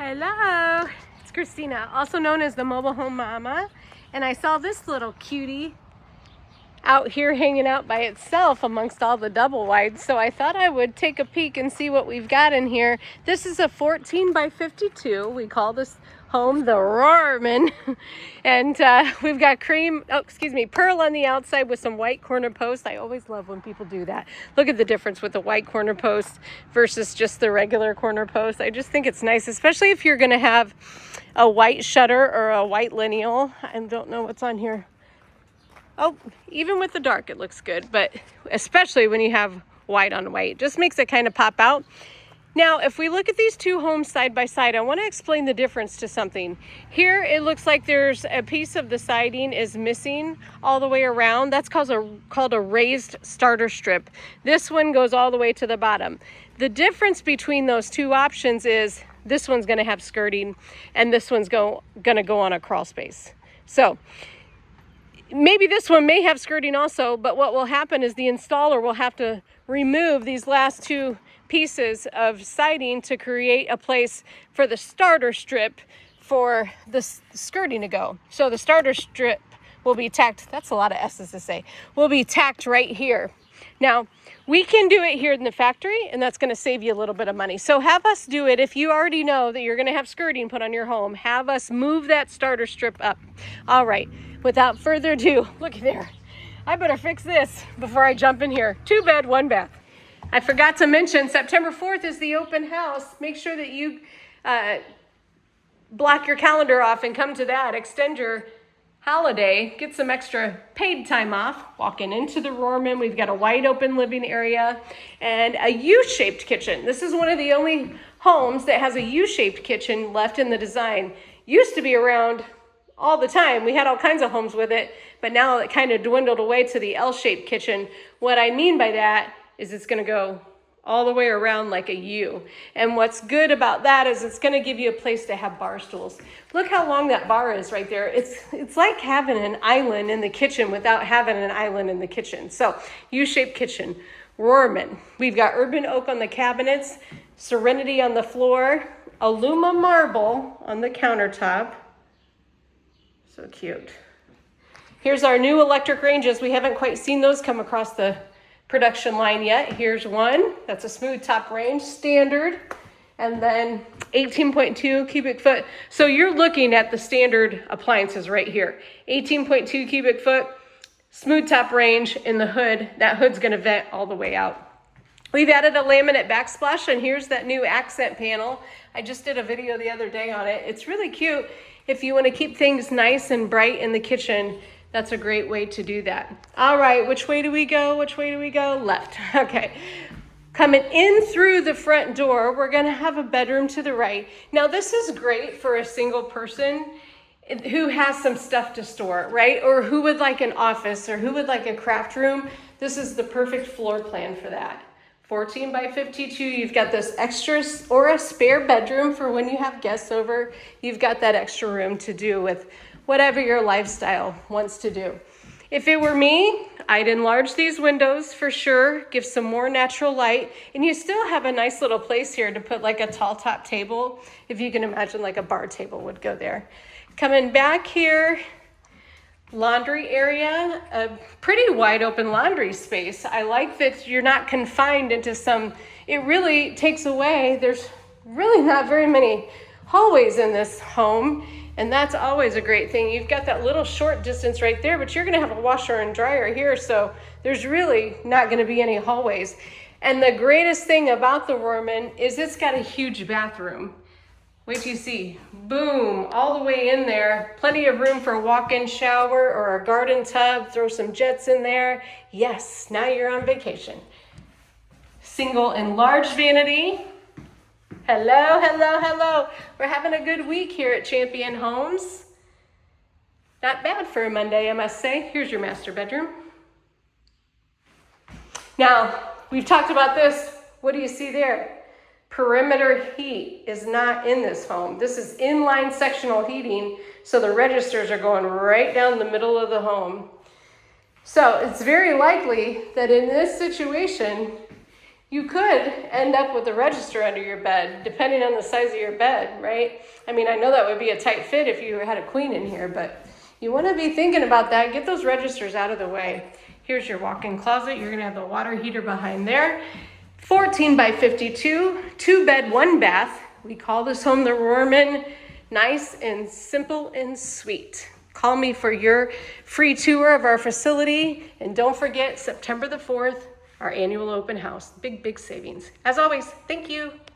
Hello, it's Christina, also known as the Mobile Home Mama, and I saw this little cutie out here hanging out by itself amongst all the double wides, so I thought I would take a peek and see what we've got in here. This is a 14 by 52. We call this home the Rohrman, and we've got pearl on the outside with some white corner posts. I always love when people do that. Look at the difference with the white corner post versus just the regular corner post. I just think it's nice, especially if you're going to have a white shutter or a white lineal. I don't know what's on here. Oh, even with the dark, it looks good, but especially when you have white on white, it just makes it kind of pop out. Now, if we look at these two homes side by side, I want to explain the difference to something. Here, it looks like there's a piece of the siding is missing all the way around. That's called a raised starter strip. This one goes all the way to the bottom. The difference between those two options is this one's going to have skirting and this one's going to go on a crawl space. So maybe this one may have skirting also, but what will happen is the installer will have to remove these last two pieces of siding to create a place for the starter strip for the skirting to go. So the starter strip will be tacked, that's a lot of S's to say, will be tacked right here. Now, we can do it here in the factory, and that's going to save you a little bit of money. So have us do it. If you already know that you're going to have skirting put on your home, have us move that starter strip up. All right, without further ado, look there. I better fix this before I jump in here. 2 bed, 1 bath. I forgot to mention September 4th is the open house. Make sure that you block your calendar off and come to that. Extend your holiday, get some extra paid time off. Walking into the Rohrman, we've got a wide open living area and a U-shaped kitchen. This is one of the only homes that has a U-shaped kitchen left in the design. Used to be around all the time. We had all kinds of homes with it, but now it kind of dwindled away to the L-shaped kitchen. What I mean by that is it's going to go all the way around like a U. And what's good about that is it's going to give you a place to have bar stools. Look how long that bar is right there. It's like having an island in the kitchen without having an island in the kitchen. So U-shaped kitchen, Rohrman. We've got urban oak on the cabinets, Serenity on the floor, Aluma Marble on the countertop. So cute. Here's our new electric ranges. We haven't quite seen those come across the production line yet. Here's one. That's a smooth top range, standard. And then 18.2 cubic foot. So you're looking at the standard appliances right here. 18.2 cubic foot, smooth top range in the hood. That hood's gonna vent all the way out. We've added a laminate backsplash, and here's that new accent panel. I just did a video the other day on it. It's really cute. If you wanna keep things nice and bright in the kitchen, that's a great way to do that. All right, which way do we go? Which way do we go? Left. Okay. Coming in through the front door, we're going to have a bedroom to the right. Now, this is great for a single person who has some stuff to store, right? Or who would like an office or who would like a craft room. This is the perfect floor plan for that. 14 by 52, you've got this extra or a spare bedroom for when you have guests over. You've got that extra room to do with whatever your lifestyle wants to do. If it were me, I'd enlarge these windows for sure, give some more natural light, and you still have a nice little place here to put like a tall top table. If you can imagine, like a bar table would go there. Coming back here, laundry area, a pretty wide open laundry space. I like that you're not confined into it really takes away, there's really not very many hallways in this home. And that's always a great thing. You've got that little short distance right there, but you're gonna have a washer and dryer here, so there's really not gonna be any hallways. And the greatest thing about the Rohrman is it's got a huge bathroom. Wait till you see, boom, all the way in there. Plenty of room for a walk-in shower or a garden tub, throw some jets in there. Yes, now you're on vacation. Single enlarged vanity. Hello, hello, hello. We're having a good week here at Champion Homes. Not bad for a Monday, I must say. Here's your master bedroom. Now, we've talked about this. What do you see there? Perimeter heat is not in this home. This is inline sectional heating, so the registers are going right down the middle of the home. So it's very likely that in this situation, You could end up with a register under your bed, depending on the size of your bed, right? I mean, I know that would be a tight fit if you had a queen in here, but you want to be thinking about that. Get those registers out of the way. Here's your walk-in closet. You're going to have the water heater behind there. 14 by 52, 2 bed, 1 bath. We call this home the Rohrman. Nice and simple and sweet. Call me for your free tour of our facility. And don't forget, September the 4th, our annual open house. Big, big savings. As always, thank you.